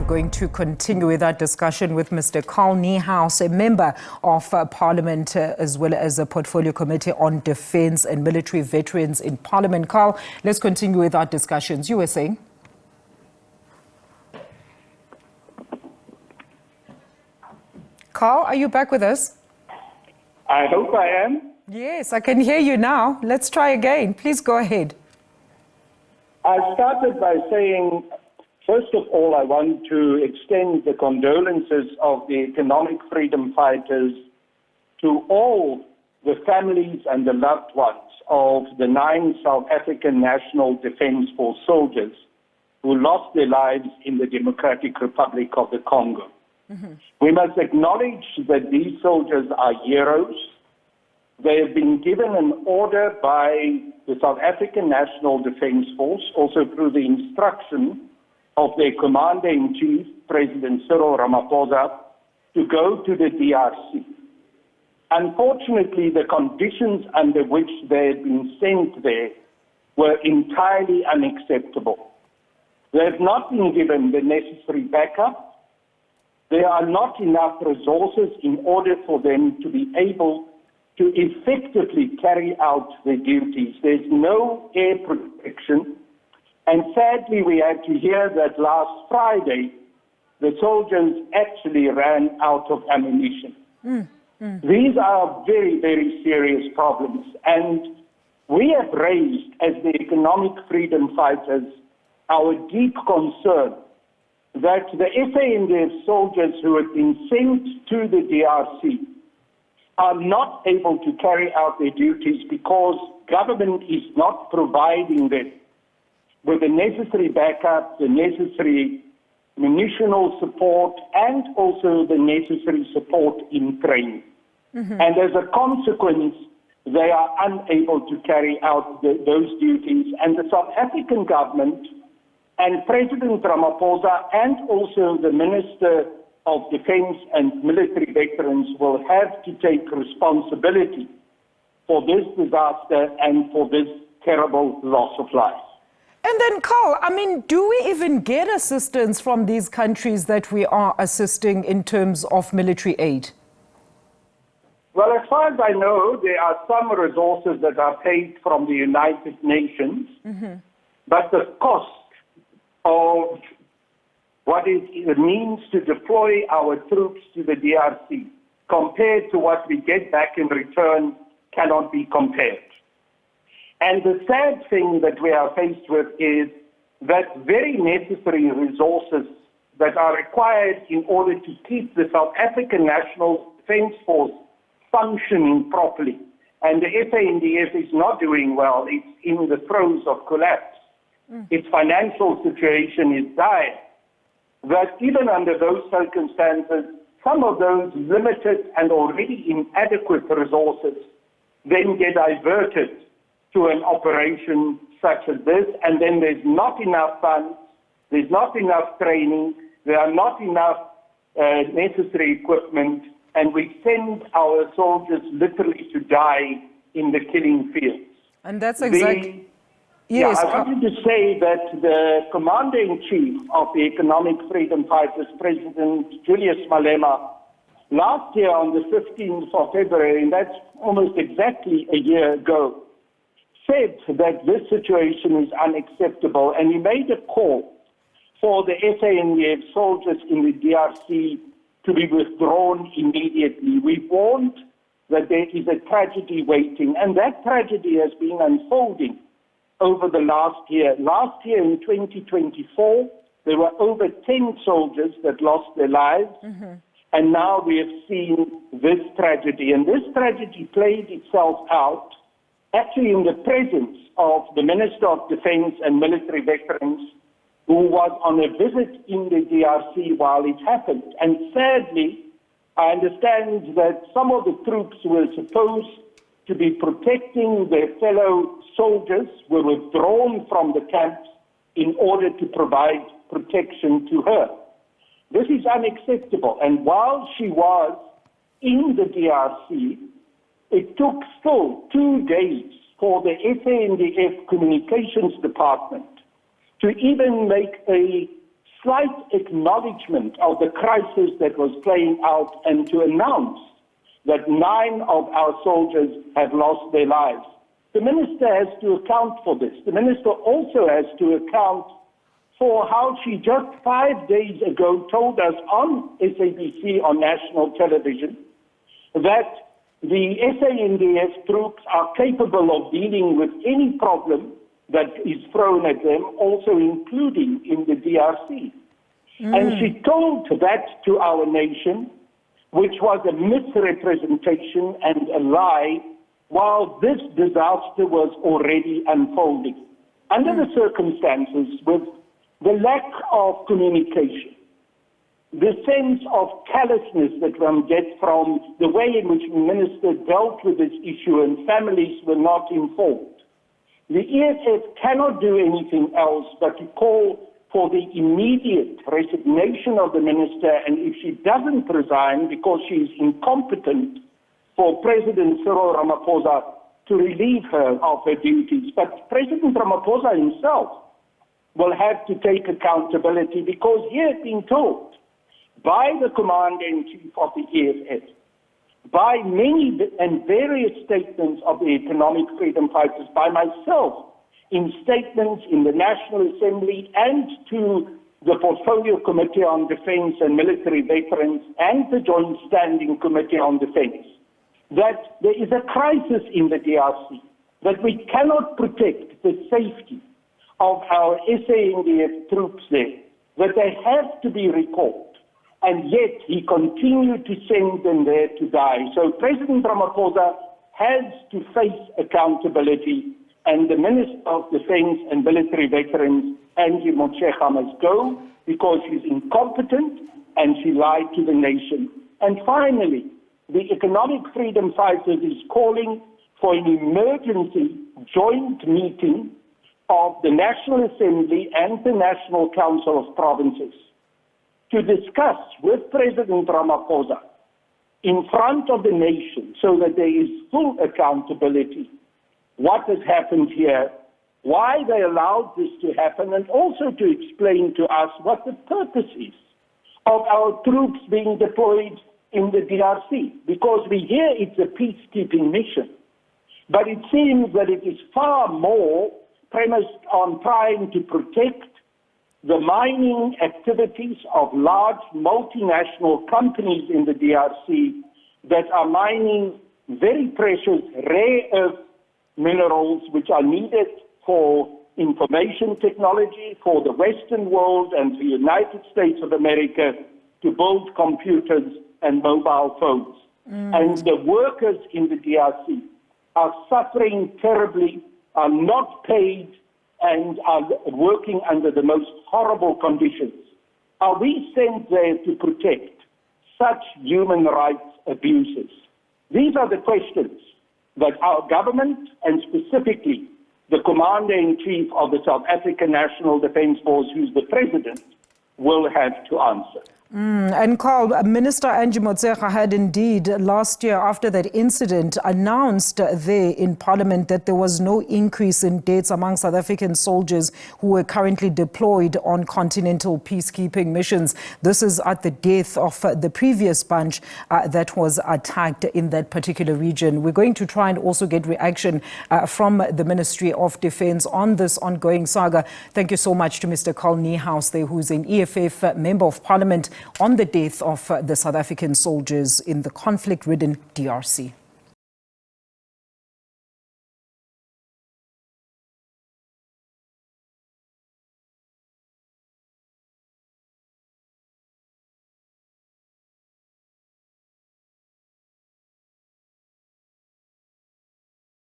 going to continue with our discussion with Mr. Carl Niehaus, a member of Parliament, as well as a portfolio committee on defence and military veterans in Parliament. Carl, let's continue with our discussions. You were saying? Carl, are you back with us? I hope I am. Yes, I can hear you now. Let's try again. Please go ahead. I started by saying, first of all, I want to extend the condolences of the economic freedom fighters to all the families and the loved ones of the 9 South African National Defence Force soldiers who lost their lives in the Democratic Republic of the Congo. Mm-hmm. We must acknowledge that these soldiers are heroes. They have been given an order by the South African National Defence Force, also through the instruction of their Commander-in-Chief, President Cyril Ramaphosa, to go to the DRC. Unfortunately, the conditions under which they had been sent there were entirely unacceptable. They have not been given the necessary backup. There are not enough resources in order for them to be able to effectively carry out their duties. There's no air protection. And sadly, we had to hear that last Friday, the soldiers actually ran out of ammunition. These are very, very serious problems. And we have raised, as the economic freedom fighters, our deep concern that the SANDF soldiers who have been sent to the DRC are not able to carry out their duties because government is not providing them with the necessary backup, the necessary munitional support, and also the necessary support in training. Mm-hmm. And as a consequence, they are unable to carry out those duties. And the South African government and President Ramaphosa and also the Minister of Defence and Military Veterans will have to take responsibility for this disaster and for this terrible loss of life. And then, Carl, I mean, do we even get assistance from these countries that we are assisting in terms of military aid? Well, as far as I know, there are some resources that are paid from the United Nations, but the cost of what it means to deploy our troops to the DRC compared to what we get back in return cannot be compared. And the sad thing that we are faced with is that very necessary resources that are required in order to keep the South African National Defence Force functioning properly. And the SANDF is not doing well. It's in the throes of collapse. Its financial situation is dire. That even under those circumstances, some of those limited and already inadequate resources then get diverted to an operation such as this, and then there's not enough funds, there's not enough training, there are not enough necessary equipment, and we send our soldiers literally to die in the killing fields. And that's exactly... Yes, I wanted to say that the Commander-in-Chief of the Economic Freedom Fighters, President Julius Malema, last year on the 15th of February, and that's almost exactly a year ago, said that this situation is unacceptable, and he made a call for the SANDF soldiers in the DRC to be withdrawn immediately. We warned that there is a tragedy waiting, and that tragedy has been unfolding over the last year. Last year in 2024, there were over 10 soldiers that lost their lives, and now we have seen this tragedy. And this tragedy played itself out actually in the presence of the Minister of Defence and Military Veterans, who was on a visit in the DRC while it happened. And sadly, I understand that some of the troops were supposed to be protecting their fellow soldiers were withdrawn from the camps in order to provide protection to her. This is unacceptable. And while she was in the DRC, it took still 2 days for the SANDF Communications Department to even make a slight acknowledgement of the crisis that was playing out and to announce that 9 of our soldiers have lost their lives. The minister has to account for this. The minister also has to account for how she just 5 days ago told us on SABC on national television that the SANDF troops are capable of dealing with any problem that is thrown at them, also including in the DRC. And she told that to our nation, which was a misrepresentation and a lie, while this disaster was already unfolding. Under the circumstances, with the lack of communication, the sense of callousness that one gets from the way in which the minister dealt with this issue and families were not informed, the EFF cannot do anything else but to call for the immediate resignation of the minister, and if she doesn't resign because she is incompetent, for President Cyril Ramaphosa to relieve her of her duties. But President Ramaphosa himself will have to take accountability because he has been told by the Commander-in-Chief of the EFF, by many and various statements of the economic freedom fighters, by myself, in statements in the National Assembly and to the Portfolio Committee on Defense and Military Veterans and the Joint Standing Committee on Defense, that there is a crisis in the DRC, that we cannot protect the safety of our SANDF troops there, that they have to be recalled. And yet he continued to send them there to die. So President Ramaphosa has to face accountability, and the Minister of Defense and Military Veterans, Angie Motshekga, must go because she's incompetent and she lied to the nation. And finally, the Economic Freedom Fighters is calling for an emergency joint meeting of the National Assembly and the National Council of Provinces to discuss with President Ramaphosa in front of the nation so that there is full accountability what has happened here, why they allowed this to happen, and also to explain to us what the purpose is of our troops being deployed in the DRC. Because we hear it's a peacekeeping mission, but it seems that it is far more premised on trying to protect the mining activities of large multinational companies in the DRC that are mining very precious rare earth minerals which are needed for information technology, for the Western world and the United States of America to build computers and mobile phones. And the workers in the DRC are suffering terribly, are not paid, and are working under the most horrible conditions. Are we sent there to protect such human rights abuses? These are the questions that our government, and specifically the Commander-in-Chief of the South African National Defence Force, who's the President, will have to answer. And Carl, Minister Angie Motshekga had indeed last year, after that incident, announced there in Parliament that there was no increase in deaths among South African soldiers who were currently deployed on continental peacekeeping missions. This is at the death of the previous bunch that was attacked in that particular region. We're going to try and also get reaction from the Ministry of Defence on this ongoing saga. Thank you so much to Mr. Carl Niehaus there, who's an EFF Member of Parliament, on the death of the South African soldiers in the conflict-ridden DRC.